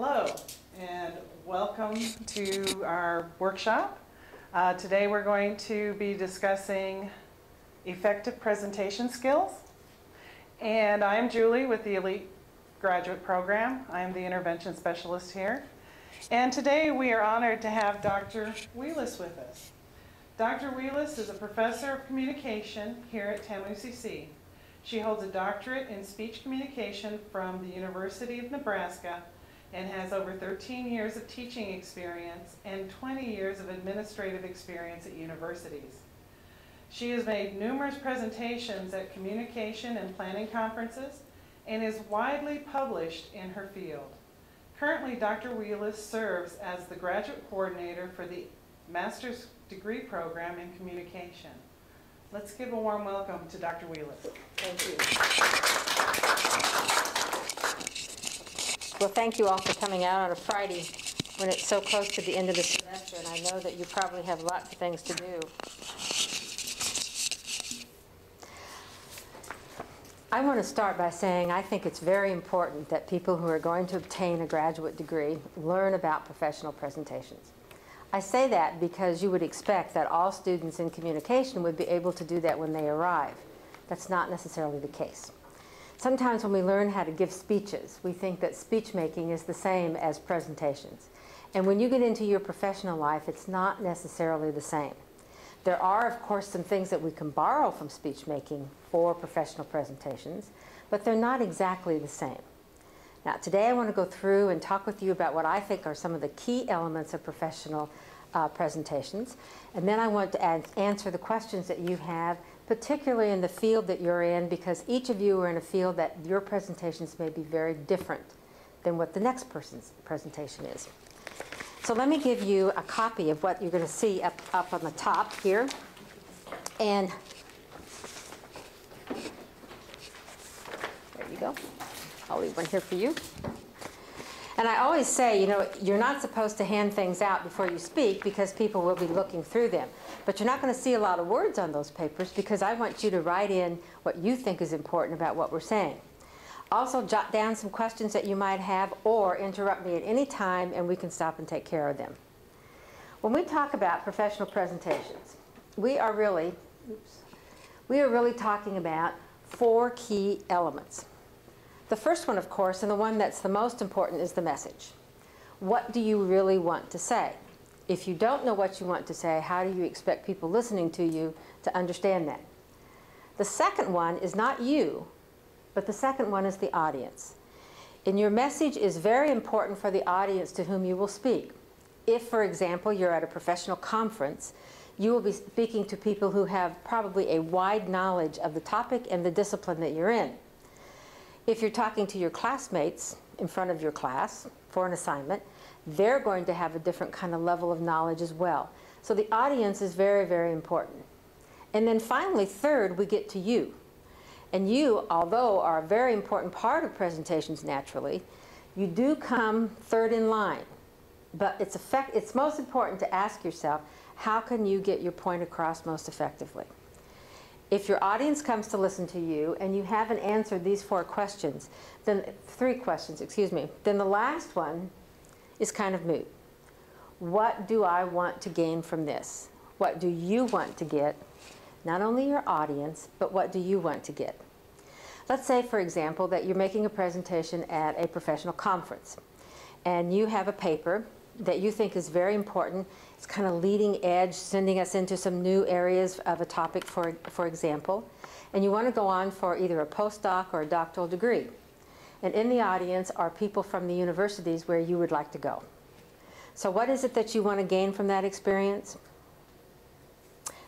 Hello, and welcome to our workshop. Today we're going to be discussing effective presentation skills. And I'm Julie with the Elite Graduate Program. I'm the intervention specialist here. And today we are honored to have Dr. Wheeless with us. Dr. Wheeless is a professor of communication here at TAM-UCC. She holds a doctorate in speech communication from the University of Nebraska and has over 13 years of teaching experience and 20 years of administrative experience at universities. She has made numerous presentations at communication and planning conferences and is widely published in her field. Currently, Dr. Wheeless serves as the graduate coordinator for the master's degree program in communication. Let's give a warm welcome to Dr. Wheeless. Thank you. Well, thank you all for coming out on a Friday when it's so close to the end of the semester, and I know that you probably have lots of things to do. I want to start by saying I think it's very important that people who are going to obtain a graduate degree learn about professional presentations. I say that because you would expect that all students in communication would be able to do that when they arrive. That's not necessarily the case. Sometimes when we learn how to give speeches, we think that speech making is the same as presentations. And when you get into your professional life, it's not necessarily the same. There are, of course, some things that we can borrow from speech making for professional presentations, but they're not exactly the same. Now, today I want to go through and talk with you about what I think are some of the key elements of professional presentations, and then I want to answer the questions that you have, particularly in the field that you're in, because each of you are in a field that your presentations may be very different than what the next person's presentation is. So let me give you a copy of what you're going to see up on the top here. And there you go. I'll leave one here for you. And I always say, you know, you're not supposed to hand things out before you speak because people will be looking through them. But you're not going to see a lot of words on those papers because I want you to write in what you think is important about what we're saying. Also, jot down some questions that you might have or interrupt me at any time and we can stop and take care of them. When we talk about professional presentations, we are really talking about 4 key elements. The first one, of course, and the one that's the most important, is the message. What do you really want to say? If you don't know what you want to say, how do you expect people listening to you to understand that? The second one is not you, but the second one is the audience. And your message is very important for the audience to whom you will speak. If, for example, you're at a professional conference, you will be speaking to people who have probably a wide knowledge of the topic and the discipline that you're in. If you're talking to your classmates in front of your class for an assignment, they're going to have a different kind of level of knowledge as well. So the audience is very, very important. And then finally, third, we get to you. And you, although are a very important part of presentations naturally, you do come third in line. But it's most important to ask yourself, how can you get your point across most effectively? If your audience comes to listen to you and you haven't answered these 4 questions, then 3 questions, excuse me, then the last one is kind of moot. What do I want to gain from this? What do you want to get? Not only your audience, but what do you want to get? Let's say, for example, that you're making a presentation at a professional conference and you have a paper that you think is very important. It's kind of leading edge, sending us into some new areas of a topic, for example. And you want to go on for either a postdoc or a doctoral degree. And in the audience are people from the universities where you would like to go. So what is it that you want to gain from that experience?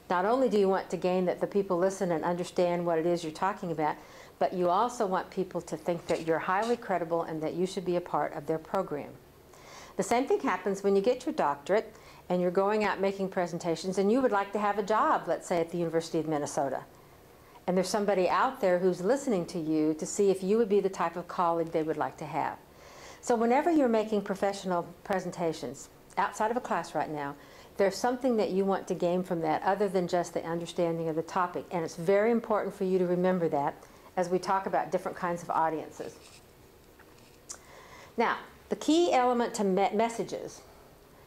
Not only do you want to gain that the people listen and understand what it is you're talking about, but you also want people to think that you're highly credible and that you should be a part of their program. The same thing happens when you get your doctorate and you're going out making presentations and you would like to have a job, let's say at the University of Minnesota. And there's somebody out there who's listening to you to see if you would be the type of colleague they would like to have. So whenever you're making professional presentations outside of a class right now, there's something that you want to gain from that other than just the understanding of the topic. And it's very important for you to remember that as we talk about different kinds of audiences. Now, The key element to messages,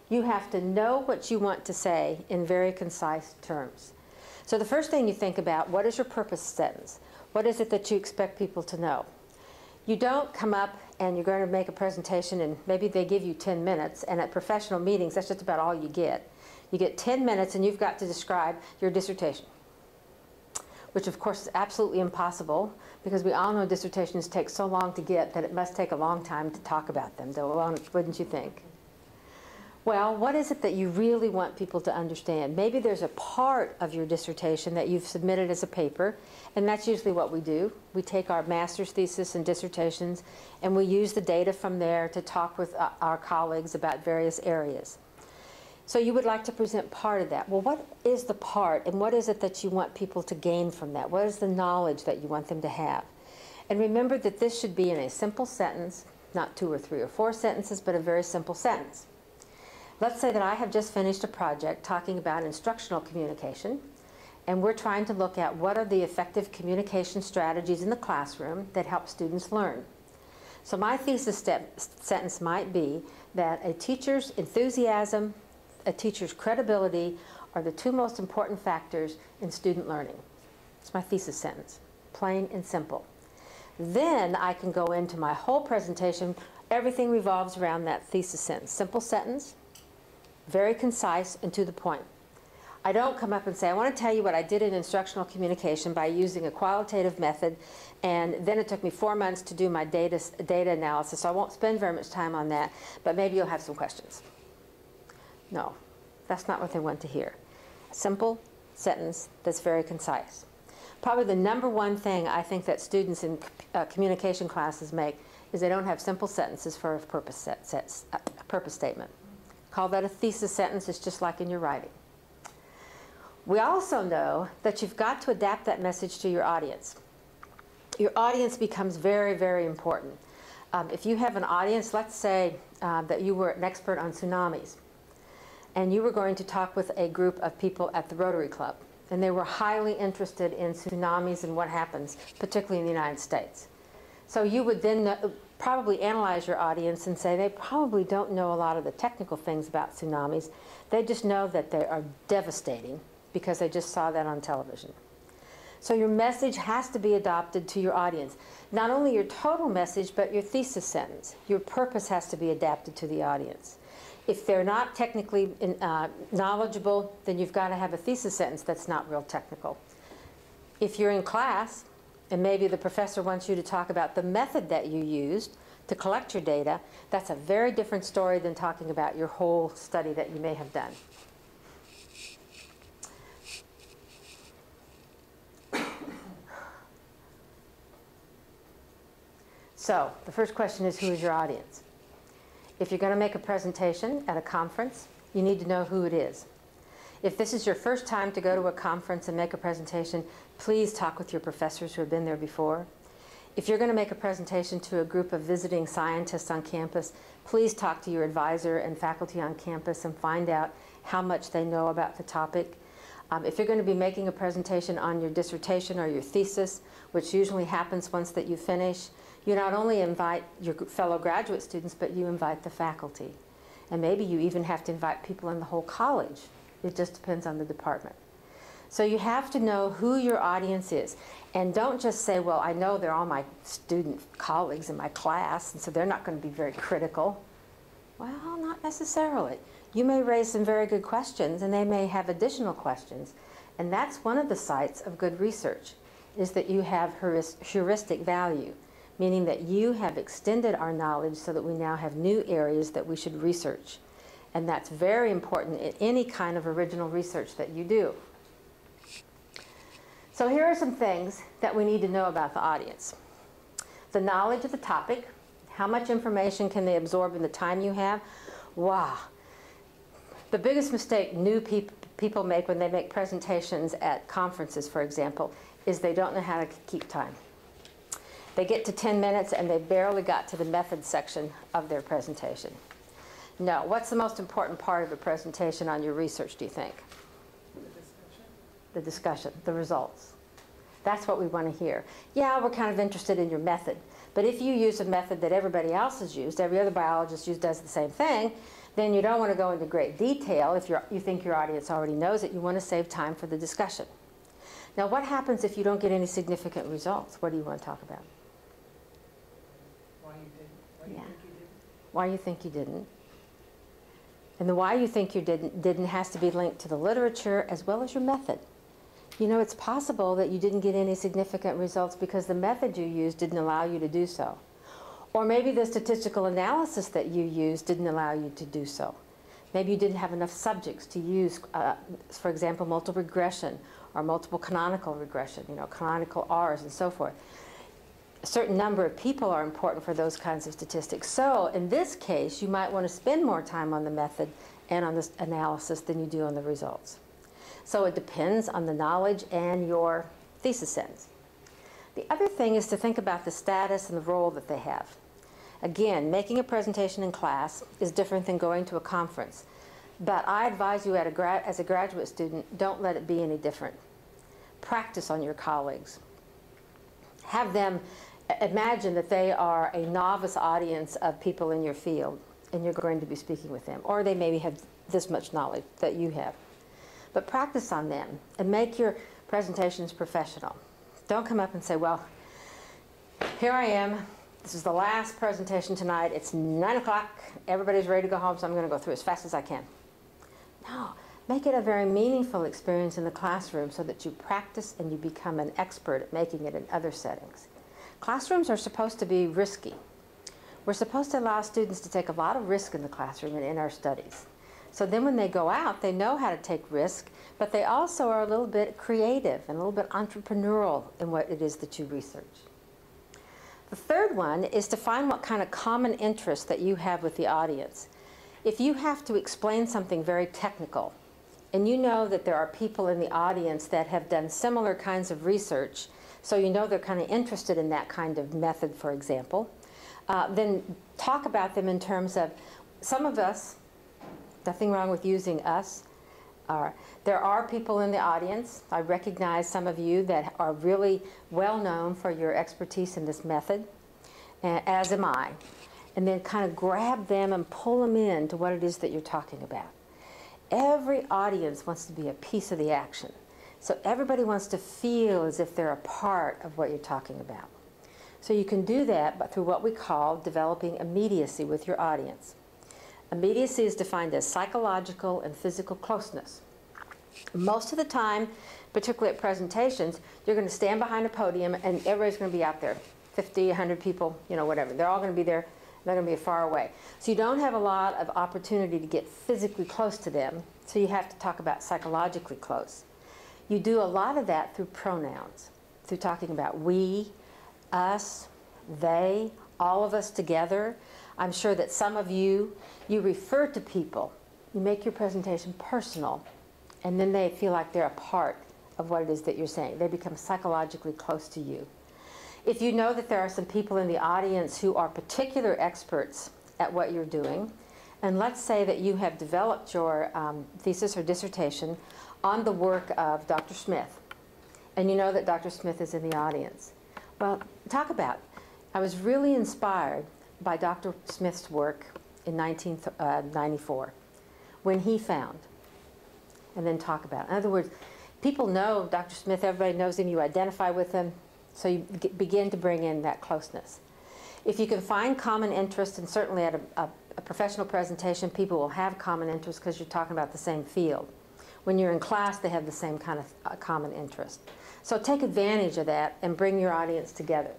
you have to know what you want to say in very concise terms. So the first thing you think about, what is your purpose sentence? What is it that you expect people to know? You don't come up and you're going to make a presentation and maybe they give you 10 minutes, and at professional meetings that's just about all you get. You get 10 minutes and you've got to describe your dissertation, which of course is absolutely impossible because we all know dissertations take so long to get that it must take a long time to talk about them, wouldn't you think? Well, what is it that you really want people to understand? Maybe there's a part of your dissertation that you've submitted as a paper, and that's usually what we do. We take our master's thesis and dissertations, and we use the data from there to talk with our colleagues about various areas. So you would like to present part of that. Well, what is the part, and what is it that you want people to gain from that? What is the knowledge that you want them to have? And remember that this should be in a simple sentence, not 2 or 3 or 4 sentences, but a very simple sentence. Let's say that I have just finished a project talking about instructional communication, and we're trying to look at what are the effective communication strategies in the classroom that help students learn. So my thesis sentence might be that a teacher's enthusiasm, a teacher's credibility are the 2 most important factors in student learning. It's my thesis sentence, plain and simple. Then I can go into my whole presentation. Everything revolves around that thesis sentence. Simple sentence, very concise and to the point. I don't come up and say, I want to tell you what I did in instructional communication by using a qualitative method, and then it took me 4 months to do my data analysis, so I won't spend very much time on that, but maybe you'll have some questions. No, that's not what they want to hear. A simple sentence that's very concise. Probably the #1 thing I think that students in communication classes make is they don't have simple sentences for a purpose statement. Call that a thesis sentence. It's just like in your writing. We also know that you've got to adapt that message to your audience. Your audience becomes very, very important. If you have an audience, let's say that you were an expert on tsunamis, and you were going to talk with a group of people at the Rotary Club, and they were highly interested in tsunamis and what happens, particularly in the United States. So you would then probably analyze your audience and say they probably don't know a lot of the technical things about tsunamis. They just know that they are devastating because they just saw that on television. So your message has to be adapted to your audience. Not only your total message, but your thesis sentence. Your purpose has to be adapted to the audience. If they're not technically knowledgeable, then you've got to have a thesis sentence that's not real technical. If you're in class, and maybe the professor wants you to talk about the method that you used to collect your data, that's a very different story than talking about your whole study that you may have done. So the first question is, who is your audience? If you're going to make a presentation at a conference, you need to know who it is. If this is your first time to go to a conference and make a presentation, please talk with your professors who have been there before. If you're going to make a presentation to a group of visiting scientists on campus, please talk to your advisor and faculty on campus and find out how much they know about the topic. If you're going to be making a presentation on your dissertation or your thesis, which usually happens once that you finish, you not only invite your fellow graduate students, but you invite the faculty. And maybe you even have to invite people in the whole college. It just depends on the department. So you have to know who your audience is. And don't just say, well, I know they're all my student colleagues in my class, and so they're not going to be very critical. Well, not necessarily. You may raise some very good questions, and they may have additional questions. And that's one of the sights of good research, is that you have heuristic value, meaning that you have extended our knowledge so that we now have new areas that we should research. And that's very important in any kind of original research that you do. So here are some things that we need to know about the audience. The knowledge of the topic, how much information can they absorb in the time you have? Wow. The biggest mistake new people make when they make presentations at conferences, for example, is they don't know how to keep time. They get to 10 minutes and they barely got to the method section of their presentation. No, what's the most important part of a presentation on your research, do you think? The discussion. The discussion, the results. That's what we want to hear. Yeah, we're kind of interested in your method. But if you use a method that everybody else has used, every other biologist does the same thing, then you don't want to go into great detail if you think your audience already knows it. You want to save time for the discussion. Now, what happens if you don't get any significant results? What do you want to talk about? Why you didn't? Why you think you didn't. And the why you think you didn't has to be linked to the literature as well as your method. You know, it's possible that you didn't get any significant results because the method you used didn't allow you to do so. Or maybe the statistical analysis that you used didn't allow you to do so. Maybe you didn't have enough subjects to use, for example, multiple regression or multiple canonical regression, you know, canonical R's and so forth. A certain number of people are important for those kinds of statistics. So in this case, you might want to spend more time on the method and on the analysis than you do on the results. So it depends on the knowledge and your thesis sentence. The other thing is to think about the status and the role that they have. Again, making a presentation in class is different than going to a conference. But I advise you as a graduate student, don't let it be any different. Practice on your colleagues. Have them imagine that they are a novice audience of people in your field, and you're going to be speaking with them. Or they maybe have this much knowledge that you have. But practice on them and make your presentations professional. Don't come up and say, well, here I am. This is the last presentation tonight. It's 9 o'clock. Everybody's ready to go home, so I'm going to go through as fast as I can. No. Make it a very meaningful experience in the classroom so that you practice and you become an expert at making it in other settings. Classrooms are supposed to be risky. We're supposed to allow students to take a lot of risk in the classroom and in our studies. So then when they go out, they know how to take risk, but they also are a little bit creative and a little bit entrepreneurial in what it is that you research. The third one is to find what kind of common interest that you have with the audience. If you have to explain something very technical, and you know that there are people in the audience that have done similar kinds of research, so you know they're kind of interested in that kind of method, for example, then talk about them in terms of some of us, nothing wrong with using us. There are people in the audience. I recognize some of you that are really well known for your expertise in this method, as am I. And then kind of grab them and pull them into what it is that you're talking about. Every audience wants to be a piece of the action. So everybody wants to feel as if they're a part of what you're talking about. So you can do that but through what we call developing immediacy with your audience. Immediacy is defined as psychological and physical closeness. Most of the time, particularly at presentations, you're going to stand behind a podium and everybody's going to be out there, 50, 100 people, you know, whatever. They're all going to be there. They're going to be far away. So you don't have a lot of opportunity to get physically close to them, so you have to talk about psychologically close. You do a lot of that through pronouns, through talking about we, us, they, all of us together. I'm sure that some of you refer to people. You make your presentation personal, and then they feel like they're a part of what it is that you're saying. They become psychologically close to you. If you know that there are some people in the audience who are particular experts at what you're doing, and let's say that you have developed your thesis or dissertation on the work of Dr. Smith, and you know that Dr. Smith is in the audience. Well, talk about it. I was really inspired by Dr. Smith's work in 1994 when he found, and then talk about it. In other words, people know Dr. Smith, everybody knows him, you identify with him, so you begin to bring in that closeness. If you can find common interest, and certainly at a professional presentation, people will have common interest because you're talking about the same field. When you're in class, they have the same kind of common interest. So take advantage of that and bring your audience together.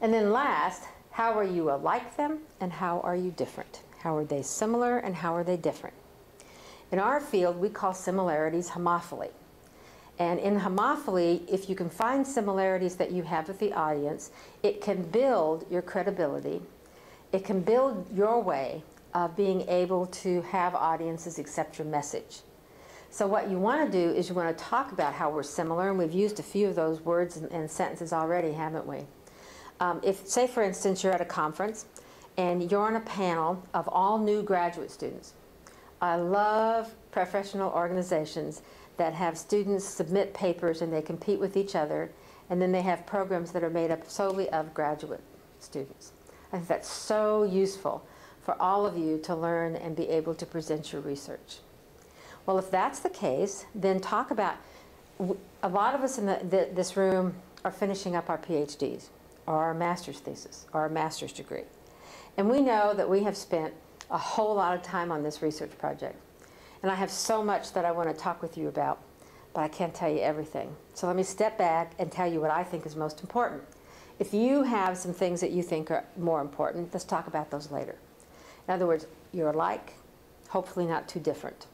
And then last, how are you like them and how are you different? How are they similar and how are they different? In our field, we call similarities homophily. And in homophily, if you can find similarities that you have with the audience, it can build your credibility. It can build your way of being able to have audiences accept your message. So what you want to do is you want to talk about how we're similar, and we've used a few of those words and sentences already, haven't we? If, say for instance, you're at a conference and you're on a panel of all new graduate students. I love professional organizations that have students submit papers and they compete with each other, and then they have programs that are made up solely of graduate students. I think that's so useful for all of you to learn and be able to present your research. Well, if that's the case, then talk about, a lot of us in this room are finishing up our PhDs, or our master's thesis, or our master's degree. And we know that we have spent a whole lot of time on this research project. And I have so much that I want to talk with you about, but I can't tell you everything. So let me step back and tell you what I think is most important. If you have some things that you think are more important, let's talk about those later. In other words, you're alike, hopefully not too different.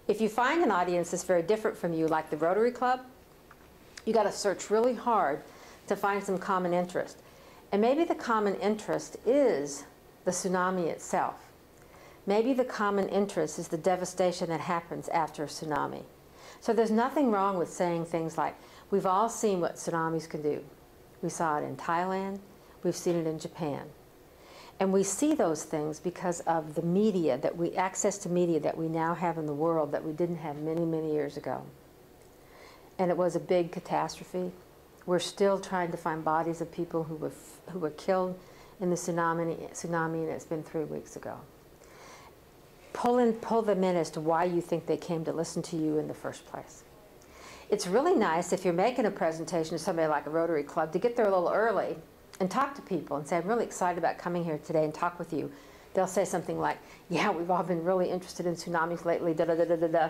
If you find an audience that's very different from you, like the Rotary Club, you got to search really hard to find some common interest. And maybe the common interest is the tsunami itself. Maybe the common interest is the devastation that happens after a tsunami. So there's nothing wrong with saying things like, we've all seen what tsunamis can do. We saw it in Thailand, we've seen it in Japan. And we see those things because of the media, access to media that we now have in the world that we didn't have many, many years ago. And it was a big catastrophe. We're still trying to find bodies of people who were killed in the tsunami, and it's been 3 weeks ago. Pull them in as to why you think they came to listen to you in the first place. It's really nice if you're making a presentation to somebody like a Rotary Club to get there a little early and talk to people and say, I'm really excited about coming here today and talk with you. They'll say something like, yeah, we've all been really interested in tsunamis lately, da da da da da da.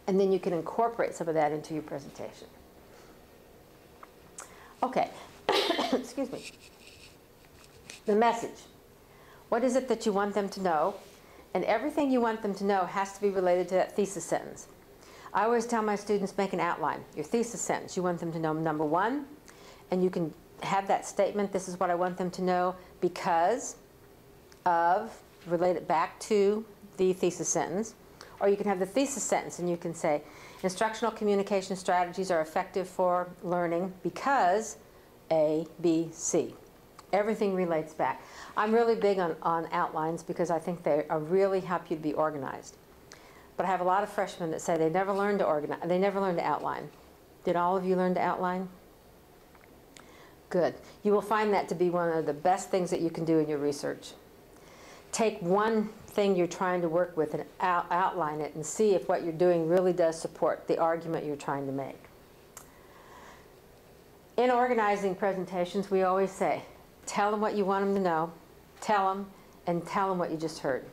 And then you can incorporate some of that into your presentation. Okay, excuse me. The message. What is it that you want them to know? And everything you want them to know has to be related to that thesis sentence. I always tell my students, make an outline. Your thesis sentence, you want them to know number one, and you can have that statement, this is what I want them to know because of, relate it back to the thesis sentence. Or you can have the thesis sentence and you can say, instructional communication strategies are effective for learning because A, B, C. Everything relates back. I'm really big on outlines because I think they really help you to be organized. But I have a lot of freshmen that say they never learned to organize, they never learned to outline. Did all of you learn to outline? Good. You will find that to be one of the best things that you can do in your research. Take one thing you're trying to work with and outline it and see if what you're doing really does support the argument you're trying to make. In organizing presentations, we always say, tell them what you want them to know, tell them, and tell them what you just heard.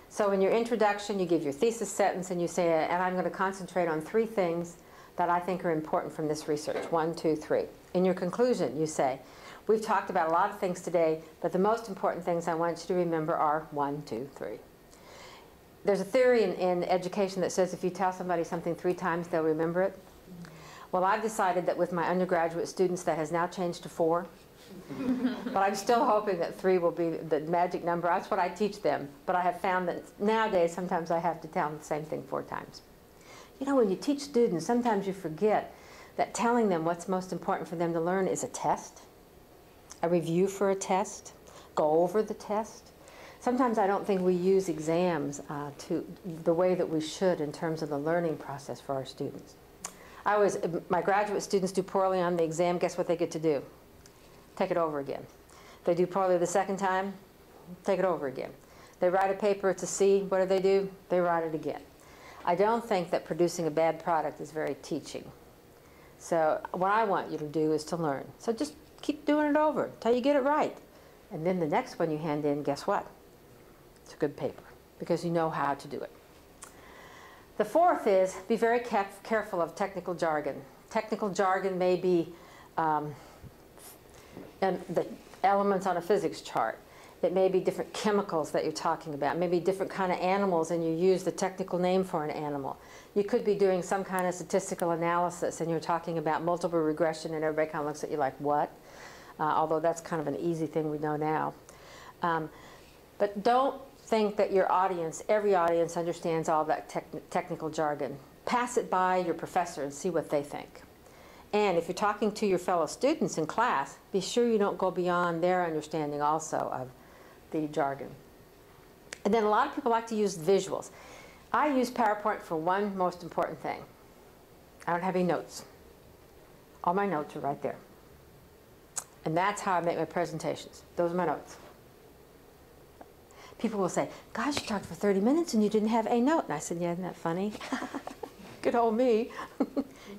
So in your introduction, you give your thesis sentence and you say, and I'm going to concentrate on 3 things that I think are important from this research. 1, 2, 3. In your conclusion, you say, we've talked about a lot of things today, but the most important things I want you to remember are 1, 2, 3. There's a theory in education that says if you tell somebody something 3 times, they'll remember it. Well, I've decided that with my undergraduate students, that has now changed to 4. But I'm still hoping that 3 will be the magic number. That's what I teach them. But I have found that nowadays, sometimes I have to tell them the same thing 4 times. You know, when you teach students, sometimes you forget that telling them what's most important for them to learn is a test, a review for a test, go over the test. Sometimes I don't think we use exams to the way that we should in terms of the learning process for our students. My graduate students do poorly on the exam, guess what they get to do? Take it over again. They do poorly the second time, take it over again. They write a paper, it's a C, what do? They write it again. I don't think that producing a bad product is very teaching. So what I want you to do is to learn. So just keep doing it over until you get it right. And then the next one you hand in, guess what? It's a good paper because you know how to do it. The 4th is be very careful of technical jargon. Technical jargon may be and the elements on a physics chart. It may be different chemicals that you're talking about, maybe different kind of animals and you use the technical name for an animal. You could be doing some kind of statistical analysis and you're talking about multiple regression and everybody kind of looks at you like, what? Although that's kind of an easy thing we know now. But don't think that your audience, every audience understands all that technical jargon. Pass it by your professor and see what they think. And if you're talking to your fellow students in class, be sure you don't go beyond their understanding also of the jargon. And then a lot of people like to use visuals. I use PowerPoint for one most important thing. I don't have any notes. All my notes are right there. And that's how I make my presentations. Those are my notes. People will say, gosh, you talked for 30 minutes and you didn't have a note. And I said, yeah, isn't that funny? Good old me.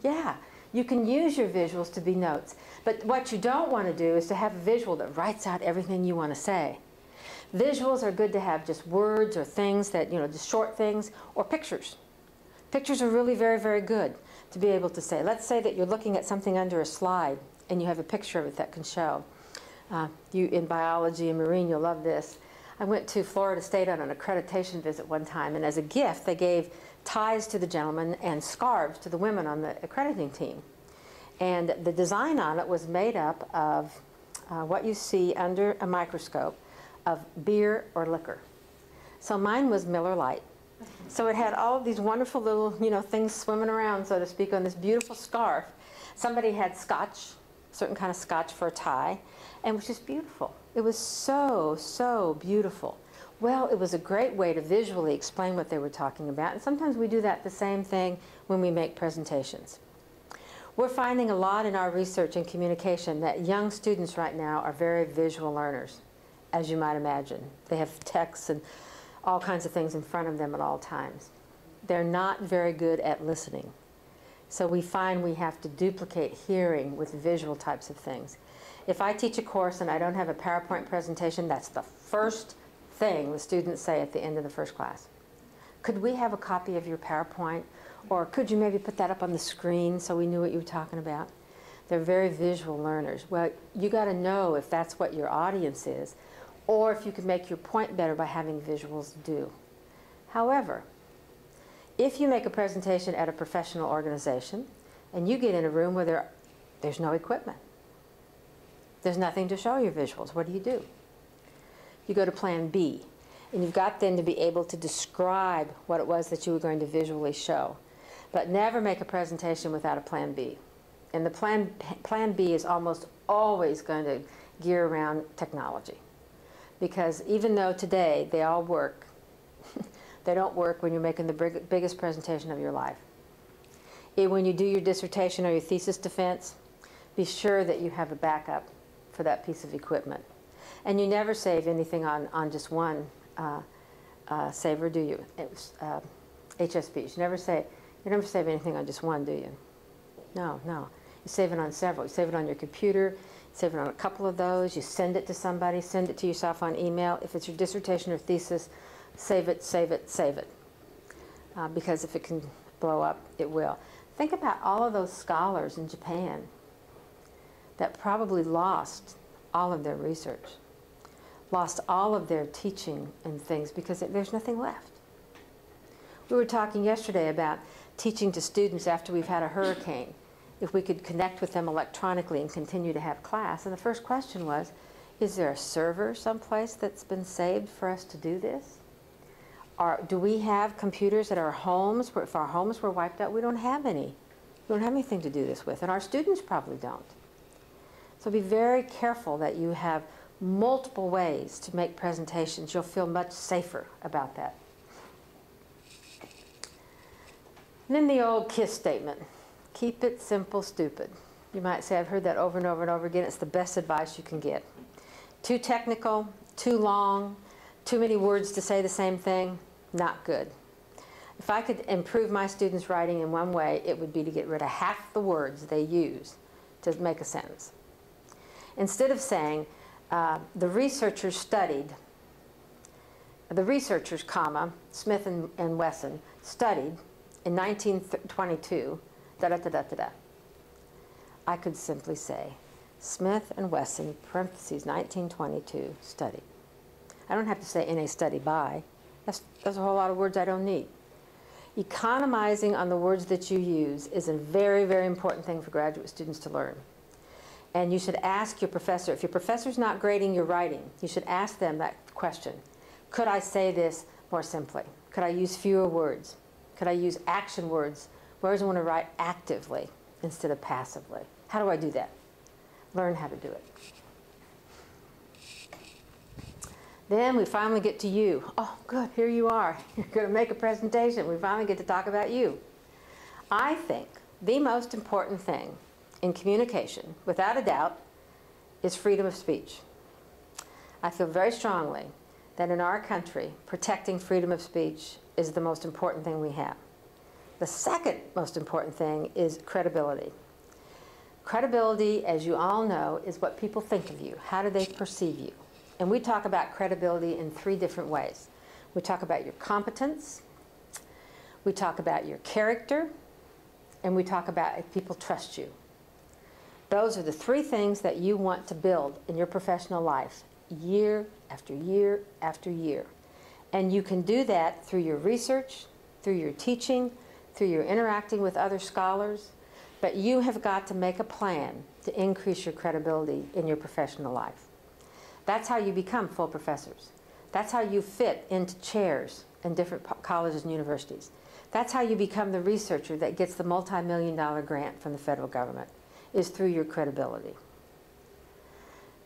Yeah, you can use your visuals to be notes. But what you don't want to do is to have a visual that writes out everything you want to say. Visuals are good to have just words or things that, just short things, or pictures. Pictures are really very, very good to be able to say. Let's say that you're looking at something under a slide and you have a picture of it that can show. You in biology and marine, you'll love this. I went to Florida State on an accreditation visit one time, and as a gift they gave ties to the gentlemen and scarves to the women on the accrediting team. And the design on it was made up of what you see under a microscope of beer or liquor. So mine was Miller Lite. So it had all of these wonderful little, things swimming around, so to speak, on this beautiful scarf. Somebody had scotch, a certain kind of scotch for a tie, and it was just beautiful. It was so, so beautiful. Well, it was a great way to visually explain what they were talking about, and sometimes we do that the same thing when we make presentations. We're finding a lot in our research and communication that young students right now are very visual learners, as you might imagine. They have texts and all kinds of things in front of them at all times. They're not very good at listening. So we find we have to duplicate hearing with visual types of things. If I teach a course and I don't have a PowerPoint presentation, that's the first thing the students say at the end of the first class. Could we have a copy of your PowerPoint? Or could you maybe put that up on the screen so we knew what you were talking about? They're very visual learners. Well, you got to know if that's what your audience is, or if you can make your point better by having visuals do. However, if you make a presentation at a professional organization and you get in a room where there's no equipment, there's nothing to show your visuals, what do? You go to plan B, and you've got then to be able to describe what it was that you were going to visually show. But never make a presentation without a plan B. And the plan B is almost always going to gear around technology. Because even though today they all work, they don't work when you're making the biggest presentation of your life. When you do your dissertation or your thesis defense, be sure that you have a backup for that piece of equipment. And you never save anything on just one saver, do you? HSPs. You never save anything on just one, do you? No, no. You save it on several. You save it on your computer, save it on a couple of those, you send it to somebody, send it to yourself on email. If it's your dissertation or thesis, save it, save it, save it. Because if it can blow up, it will. Think about all of those scholars in Japan that probably lost all of their research, lost all of their teaching and things because there's nothing left. We were talking yesterday about teaching to students after we've had a hurricane, if we could connect with them electronically and continue to have class. And the first question was, is there a server someplace that's been saved for us to do this? Or do we have computers at our homes where if our homes were wiped out, we don't have any. We don't have anything to do this with, and our students probably don't. So be very careful that you have multiple ways to make presentations. You'll feel much safer about that. And then the old KISS statement. Keep it simple, stupid. You might say, I've heard that over and over and over again. It's the best advice you can get. Too technical, too long, too many words to say the same thing, not good. If I could improve my students' writing in one way, it would be to get rid of half the words they use to make a sentence. Instead of saying, the researchers, comma, Smith and Wesson, studied in 1922, da-da-da-da-da-da. I could simply say, Smith and Wesson, parentheses, 1922, studied. I don't have to say in a study by. That's a whole lot of words I don't need. Economizing on the words that you use is a very, very important thing for graduate students to learn. And you should ask your professor, if your professor's not grading your writing, you should ask them that question. Could I say this more simply? Could I use fewer words? Could I use action words? Whereas I want to write actively instead of passively. How do I do that? Learn how to do it. Then we finally get to you. Oh, good, here you are. You're going to make a presentation. We finally get to talk about you. I think the most important thing in communication, without a doubt, is freedom of speech. I feel very strongly that in our country, protecting freedom of speech is the most important thing we have. The second most important thing is credibility. Credibility, as you all know, is what people think of you. How do they perceive you? And we talk about credibility in 3 different ways. We talk about your competence, we talk about your character, and we talk about if people trust you. Those are the 3 things that you want to build in your professional life, year after year after year. And you can do that through your research, through your teaching, through your interacting with other scholars. But you have got to make a plan to increase your credibility in your professional life. That's how you become full professors. That's how you fit into chairs in different colleges and universities. That's how you become the researcher that gets the multi-million-dollar grant from the federal government, is through your credibility.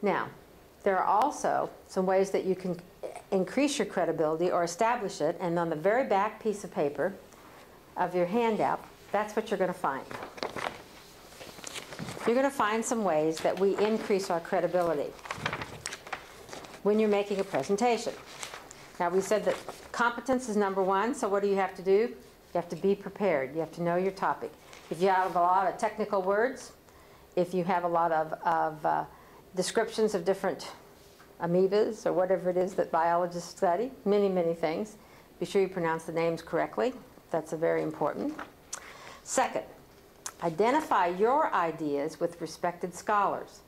Now, there are also some ways that you can increase your credibility or establish it, and on the very back piece of paper of your handout, that's what you're going to find. You're going to find some ways that we increase our credibility when you're making a presentation. Now, we said that competence is number 1, so what do you have to do? You have to be prepared. You have to know your topic. If you have a lot of technical words, if you have a lot of descriptions of different amoebas or whatever it is that biologists study, many, many things, be sure you pronounce the names correctly. That's very important. Second, identify your ideas with respected scholars.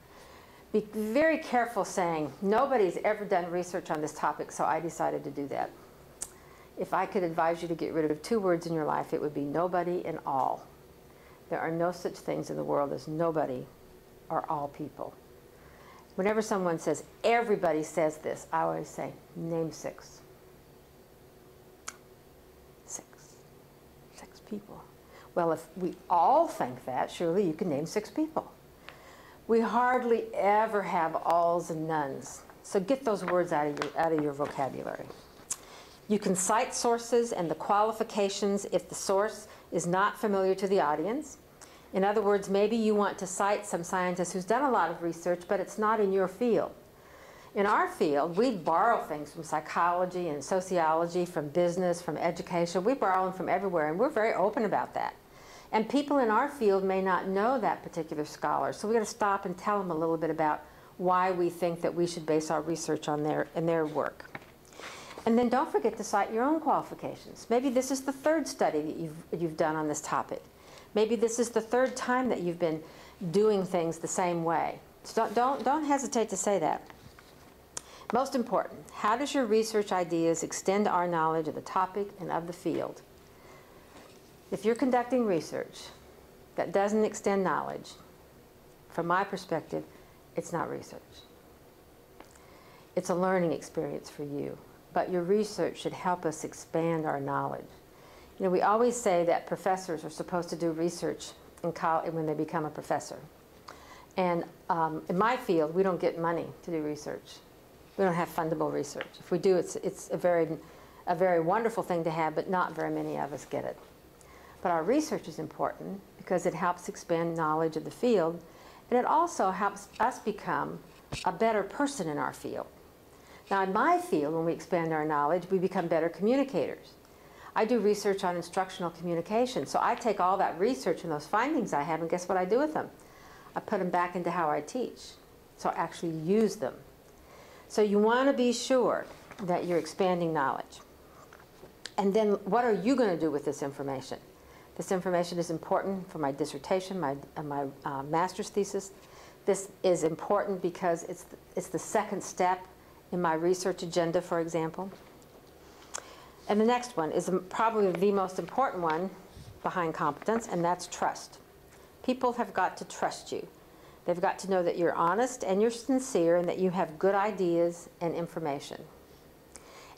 Be very careful saying, nobody's ever done research on this topic, so I decided to do that. If I could advise you to get rid of 2 words in your life, it would be nobody and all. There are no such things in the world as nobody or all people. Whenever someone says, everybody says this, I always say, name 6. 6 people. Well, if we all think that, surely you can name 6 people. We hardly ever have alls and nones. So get those words out of your vocabulary. You can cite sources and the qualifications if the source is not familiar to the audience. In other words, maybe you want to cite some scientist who's done a lot of research, but it's not in your field. In our field, we borrow things from psychology and sociology, from business, from education. We borrow them from everywhere, and we're very open about that. And people in our field may not know that particular scholar, so we've got to stop and tell them a little bit about why we think that we should base our research on their work. And then don't forget to cite your own qualifications. Maybe this is the 3rd study that you've done on this topic. Maybe this is the 3rd time that you've been doing things the same way. So don't hesitate to say that. Most important, how does your research ideas extend our knowledge of the topic and of the field? If you're conducting research that doesn't extend knowledge, from my perspective, it's not research. It's a learning experience for you, but your research should help us expand our knowledge. You know, we always say that professors are supposed to do research in college when they become a professor. And in my field, we don't get money to do research. We don't have fundable research. If we do, it's a very wonderful thing to have, but not very many of us get it. But our research is important because it helps expand knowledge of the field, and it also helps us become a better person in our field. Now, in my field, when we expand our knowledge, we become better communicators. I do research on instructional communication, so I take all that research and those findings I have, and guess what I do with them? I put them back into how I teach, so I actually use them. So you want to be sure that you're expanding knowledge. And then what are you going to do with this information? This information is important for my dissertation, my master's thesis. This is important because it's the 2nd step in my research agenda, for example. And the next one is probably the most important one behind competence, and that's trust. People have got to trust you. They've got to know that you're honest and you're sincere and that you have good ideas and information.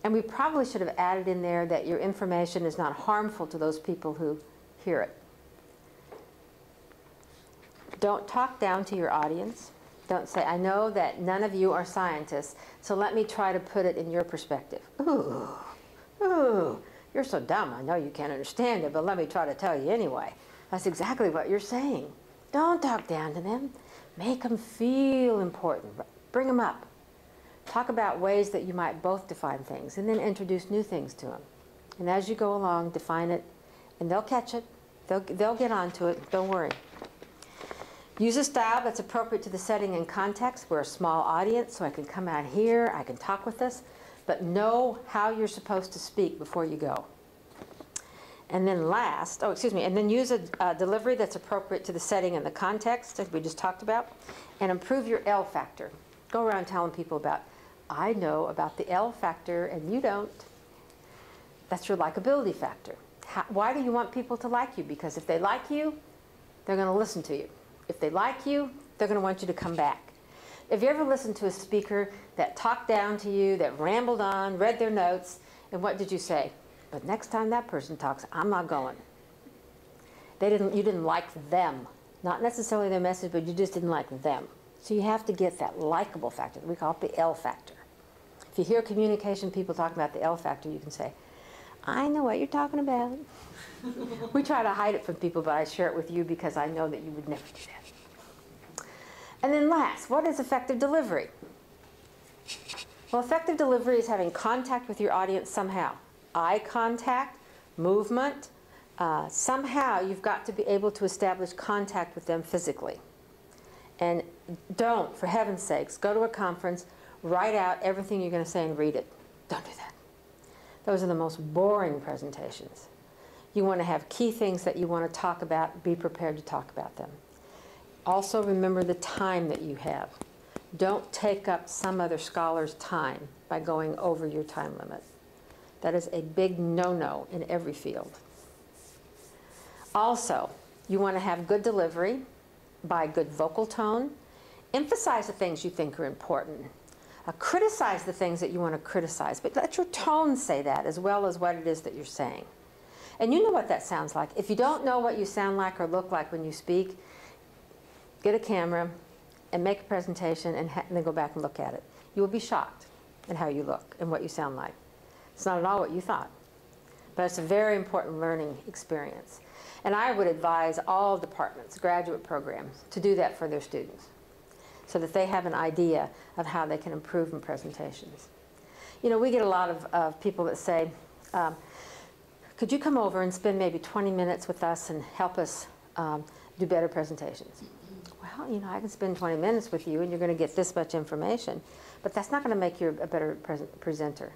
And we probably should have added in there that your information is not harmful to those people who hear it. Don't talk down to your audience. Don't say, I know that none of you are scientists, so let me try to put it in your perspective. Ooh, you're so dumb. I know you can't understand it, but let me try to tell you anyway. That's exactly what you're saying. Don't talk down to them. Make them feel important. Bring them up. Talk about ways that you might both define things, and then introduce new things to them. And as you go along, define it, and they'll catch it. They'll get onto it. Don't worry. Use a style that's appropriate to the setting and context. We're a small audience, so I can come out here, I can talk with us, but know how you're supposed to speak before you go. And then and then use a delivery that's appropriate to the setting and the context, as we just talked about, and improve your L factor. Go around telling people about, I know about the L factor and you don't. That's your likability factor. Why do you want people to like you? Because if they like you, they're going to listen to you. If they like you, they're going to want you to come back. Have you ever listened to a speaker that talked down to you, that rambled on, read their notes, and what did you say? But next time that person talks, I'm not going. You didn't like them. Not necessarily their message, but you just didn't like them. So you have to get that likable factor. We call it the L factor. If you hear communication people talking about the L factor, you can say, I know what you're talking about. We try to hide it from people, but I share it with you because I know that you would never do that. And then last, what is effective delivery? Well, effective delivery is having contact with your audience somehow. Eye contact, movement. Somehow you've got to be able to establish contact with them physically. And don't, for heaven's sakes, go to a conference, write out everything you're going to say and read it. Don't do that. Those are the most boring presentations. You want to have key things that you want to talk about. Be prepared to talk about them. Also remember the time that you have. Don't take up some other scholar's time by going over your time limit. That is a big no-no in every field. Also, you want to have good delivery by good vocal tone. Emphasize the things you think are important. Criticize the things that you want to criticize, but let your tone say that as well as what it is that you're saying. And you know what that sounds like. If you don't know what you sound like or look like when you speak, get a camera and make a presentation and then go back and look at it. You will be shocked at how you look and what you sound like. It's not at all what you thought, but it's a very important learning experience. And I would advise all departments, graduate programs, to do that for their students, so that they have an idea of how they can improve in presentations. You know, we get a lot of people that say, could you come over and spend maybe 20 minutes with us and help us do better presentations? Well, you know, I can spend 20 minutes with you and you're going to get this much information, but that's not going to make you a better presenter.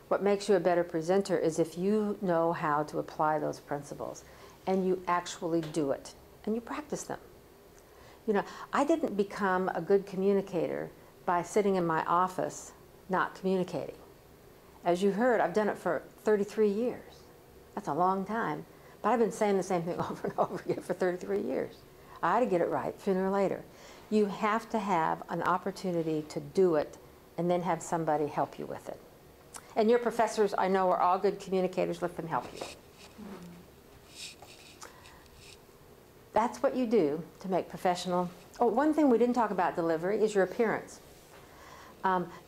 What makes you a better presenter is if you know how to apply those principles and you actually do it and you practice them. You know, I didn't become a good communicator by sitting in my office not communicating. As you heard, I've done it for 33 years. That's a long time. But I've been saying the same thing over and over again for 33 years. I had to get it right sooner or later. You have to have an opportunity to do it and then have somebody help you with it. And your professors, I know, are all good communicators. Let them help you. That's what you do to make professional. Oh, one thing we didn't talk about delivery is your appearance.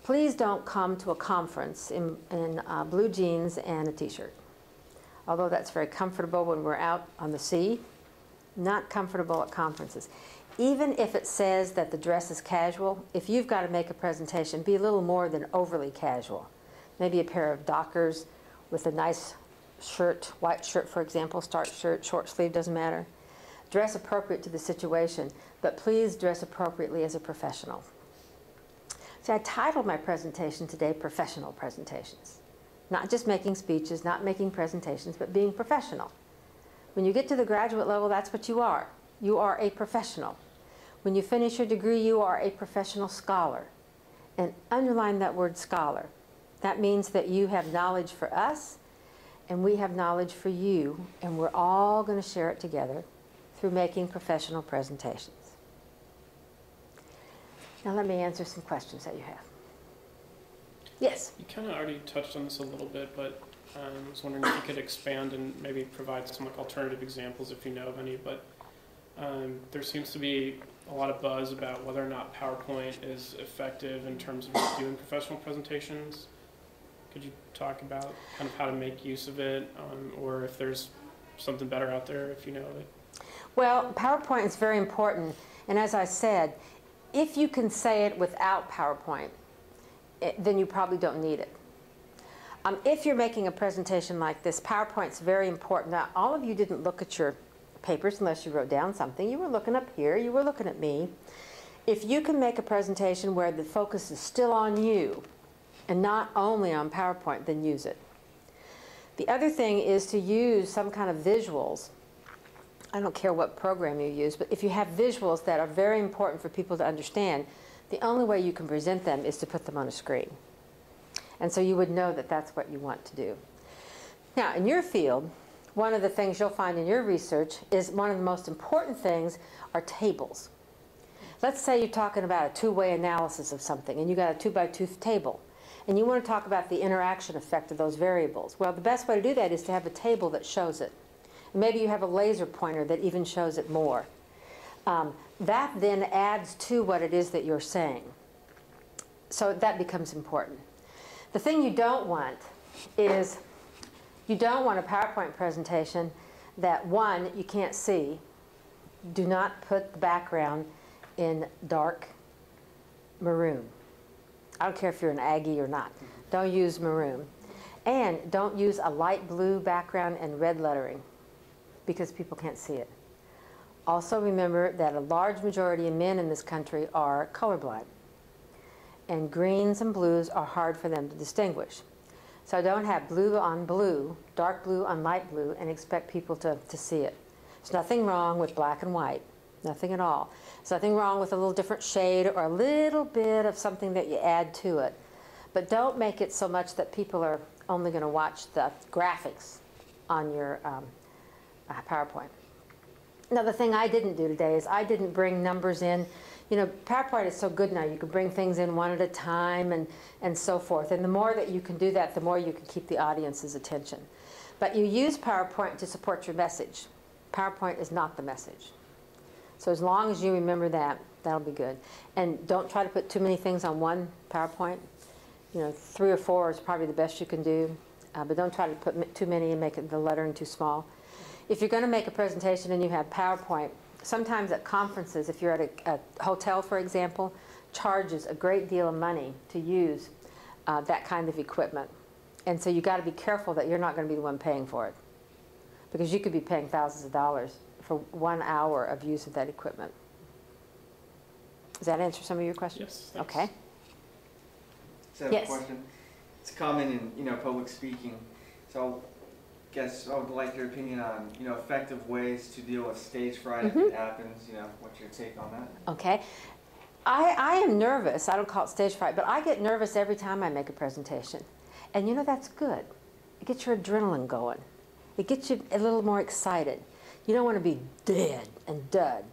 Please don't come to a conference in blue jeans and a t-shirt. Although that's very comfortable when we're out on the sea, not comfortable at conferences. Even if it says that the dress is casual, if you've got to make a presentation, be a little more than overly casual. Maybe a pair of Dockers with a nice shirt, white shirt for example, starch shirt, short sleeve, doesn't matter. Dress appropriate to the situation, but please dress appropriately as a professional. See, I titled my presentation today, Professional Presentations. Not just making speeches, not making presentations, but being professional. When you get to the graduate level, that's what you are. You are a professional. When you finish your degree, you are a professional scholar. And underline that word scholar. That means that you have knowledge for us, and we have knowledge for you, and we're all going to share it together through making professional presentations. Now let me answer some questions that you have. Yes? You kind of already touched on this a little bit, but I was wondering if you could expand and maybe provide some alternative examples if you know of any. But there seems to be a lot of buzz about whether or not PowerPoint is effective in terms of doing professional presentations. Could you talk about kind of how to make use of it, or if there's something better out there if you know of it? Well, PowerPoint is very important, and as I said, if you can say it without PowerPoint, then you probably don't need it. If you're making a presentation like this, PowerPoint's very important. Now, all of you didn't look at your papers unless you wrote down something. You were looking up here, you were looking at me. If you can make a presentation where the focus is still on you and not only on PowerPoint, then use it. The other thing is to use some kind of visuals. I don't care what program you use, but if you have visuals that are very important for people to understand, the only way you can present them is to put them on a screen. And so you would know that that's what you want to do. Now, in your field, one of the things you'll find in your research is one of the most important things are tables. Let's say you're talking about a two-way analysis of something, and you got a 2x2 table, and you want to talk about the interaction effect of those variables. Well, the best way to do that is to have a table that shows it. Maybe you have a laser pointer that even shows it more. That then adds to what it is that you're saying. So that becomes important. The thing you don't want is you don't want a PowerPoint presentation that, one, you can't see. Do not put the background in dark maroon. I don't care if you're an Aggie or not. Don't use maroon. And don't use a light blue background and red lettering, because people can't see it. Also remember that a large majority of men in this country are colorblind. And greens and blues are hard for them to distinguish. So don't have blue on blue, dark blue on light blue, and expect people to see it. There's nothing wrong with black and white. Nothing at all. There's nothing wrong with a little different shade or a little bit of something that you add to it. But don't make it so much that people are only going to watch the graphics on your PowerPoint. Another thing I didn't do today is I didn't bring numbers in. You know, PowerPoint is so good now. You can bring things in one at a time and so forth. And the more that you can do that, the more you can keep the audience's attention. But you use PowerPoint to support your message. PowerPoint is not the message. So as long as you remember that, that'll be good. And don't try to put too many things on one PowerPoint. You know, 3 or 4 is probably the best you can do. But don't try to put too many and make the lettering too small. If you're going to make a presentation and you have PowerPoint, sometimes at conferences, if you're at a hotel, for example, charges a great deal of money to use that kind of equipment. And so you've got to be careful that you're not going to be the one paying for it, because you could be paying thousands of dollars for 1 hour of use of that equipment. Does that answer some of your questions? Yes, thanks. Okay. So I have a question. It's common in public speaking. So I guess I would like your opinion on effective ways to deal with stage fright if it happens. What's your take on that? Okay. I am nervous. I don't call it stage fright, but I get nervous every time I make a presentation. And that's good. It gets your adrenaline going. It gets you a little more excited. You don't want to be dead and dud.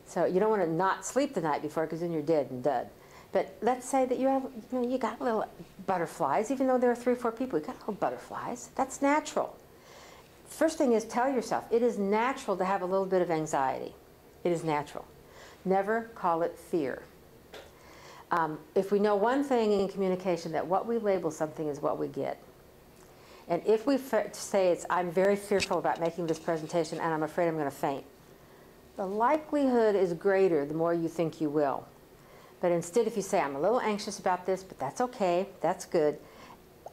So you don't want to not sleep the night before, because then you're dead and dud. But let's say that you got little butterflies, even though there are 3 or 4 people, you got little butterflies. That's natural. First thing is, tell yourself, it is natural to have a little bit of anxiety. It is natural. Never call it fear. If we know one thing in communication, that what we label something is what we get. And if we say I'm very fearful about making this presentation and I'm afraid I'm going to faint, the likelihood is greater the more you think you will. But instead, if you say, I'm a little anxious about this, but that's okay, that's good,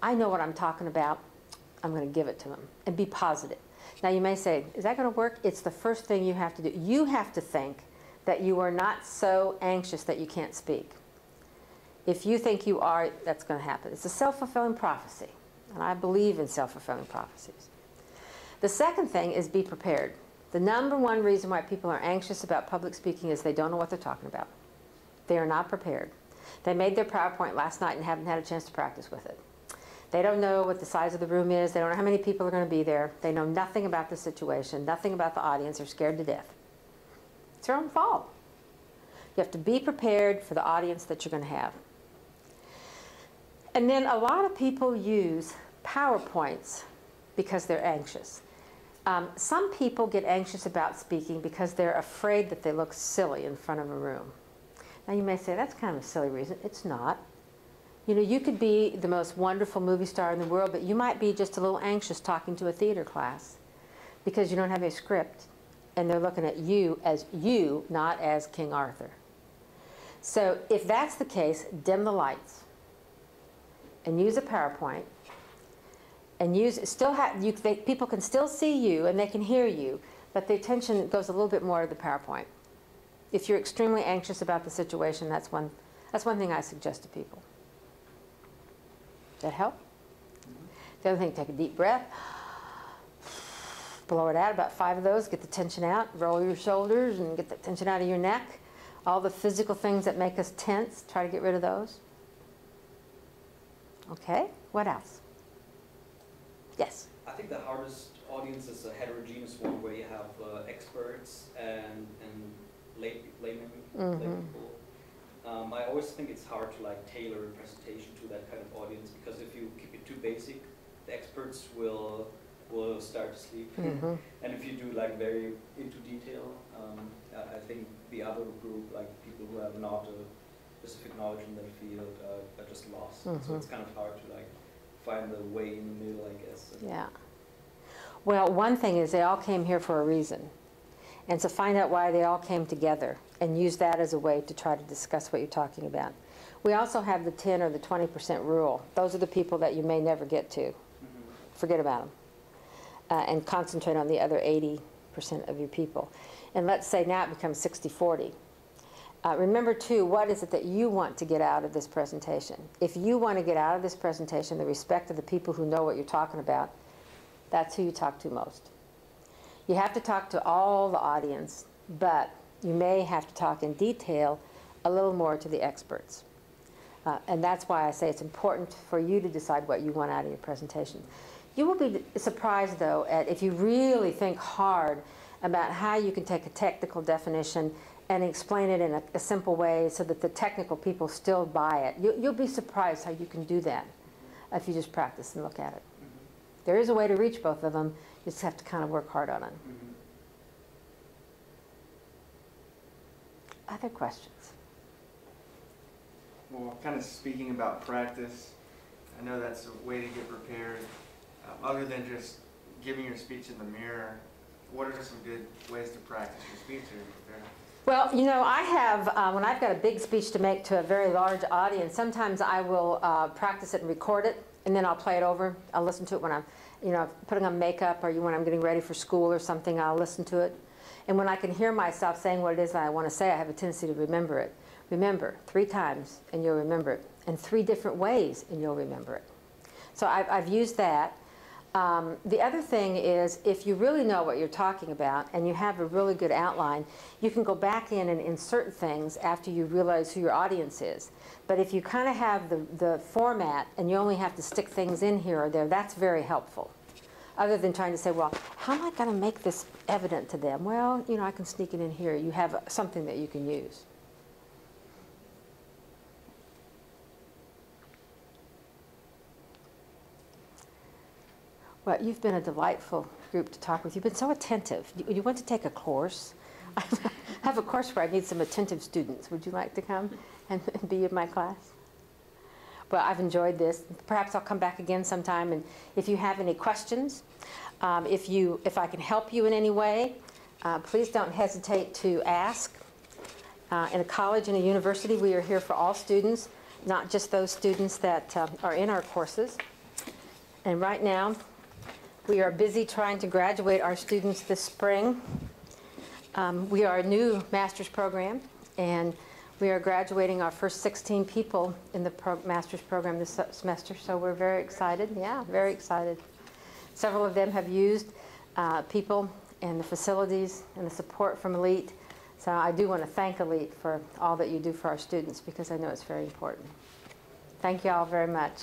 I know what I'm talking about, I'm going to give it to them, and be positive. Now you may say, is that going to work? It's the first thing you have to do. You have to think that you are not so anxious that you can't speak. If you think you are, that's going to happen. It's a self-fulfilling prophecy, and I believe in self-fulfilling prophecies. The second thing is be prepared. The number one reason why people are anxious about public speaking is they don't know what they're talking about. They are not prepared. They made their PowerPoint last night and haven't had a chance to practice with it. They don't know what the size of the room is. They don't know how many people are going to be there. They know nothing about the situation, nothing about the audience. They're scared to death. It's their own fault. You have to be prepared for the audience that you're going to have. And then a lot of people use PowerPoints because they're anxious. Some people get anxious about speaking because they're afraid that they look silly in front of a room. Now you may say, that's kind of a silly reason. It's not. You could be the most wonderful movie star in the world, but you might be just a little anxious talking to a theater class because you don't have a script and they're looking at you, not as King Arthur. So if that's the case, dim the lights and use a PowerPoint, and people can still see you and they can hear you, but the attention goes a little bit more to the PowerPoint. If you're extremely anxious about the situation, that's one thing I suggest to people. Does that help? The other thing, take a deep breath, blow it out, about 5 of those, get the tension out, roll your shoulders and get the tension out of your neck. All the physical things that make us tense, try to get rid of those. Okay, what else? Yes? I think the hardest audience is a heterogeneous one where you have experts and laymen, lay people. I always think it's hard to tailor a presentation to that kind of audience, because if you keep it too basic, the experts will start to sleep. And if you do very into detail, I think the other group, people who have not a specific knowledge in their field, are just lost. So it's kind of hard to find the way in the middle, I guess. Yeah. Well, one thing is they all came here for a reason. And to find out why they all came together and use that as a way to try to discuss what you're talking about. We also have the 10 or the 20% rule. Those are the people that you may never get to. Forget about them. And concentrate on the other 80% of your people. And let's say now it becomes 60-40. Remember, too, what is it that you want to get out of this presentation? If you want to get out of this presentation the respect of the people who know what you're talking about, that's who you talk to most. You have to talk to all the audience, but you may have to talk in detail a little more to the experts. And that's why I say it's important for you to decide what you want out of your presentation. You will be surprised, though, if you really think hard about how you can take a technical definition and explain it in a simple way so that the technical people still buy it. You'll be surprised how you can do that if you just practice and look at it. There is a way to reach both of them. You just have to kind of work hard on it. Other questions? Well, kind of speaking about practice, I know that's a way to get prepared. Other than just giving your speech in the mirror, what are some good ways to practice your speech or prepare? Well, I have, when I've got a big speech to make to a very large audience, sometimes I will practice it and record it, and then I'll play it over. I'll listen to it when I'm, putting on makeup, or when I'm getting ready for school or something, I'll listen to it. And when I can hear myself saying what it is that I want to say, I have a tendency to remember it. Remember 3 times, and you'll remember it. And 3 different ways, and you'll remember it. So I've used that. The other thing is, if you really know what you're talking about and you have a really good outline, you can go back in and insert things after you realize who your audience is. But if you kind of have the format and you only have to stick things in here or there, that's very helpful. Other than trying to say, well, how am I going to make this evident to them? Well, I can sneak it in here. You have something that you can use. Well, you've been a delightful group to talk with. You've been so attentive. You want to take a course? I have a course where I need some attentive students. Would you like to come and be in my class? Well, I've enjoyed this. Perhaps I'll come back again sometime. And if you have any questions, if I can help you in any way, please don't hesitate to ask. In a college and a university, we are here for all students, not just those students that are in our courses. And right now, we are busy trying to graduate our students this spring. We are a new master's program, and we are graduating our first 16 people in the master's program this semester, so we're very excited. Yeah, very excited. Several of them have used people and the facilities and the support from ELITE, so I do want to thank ELITE for all that you do for our students, because I know it's very important. Thank you all very much.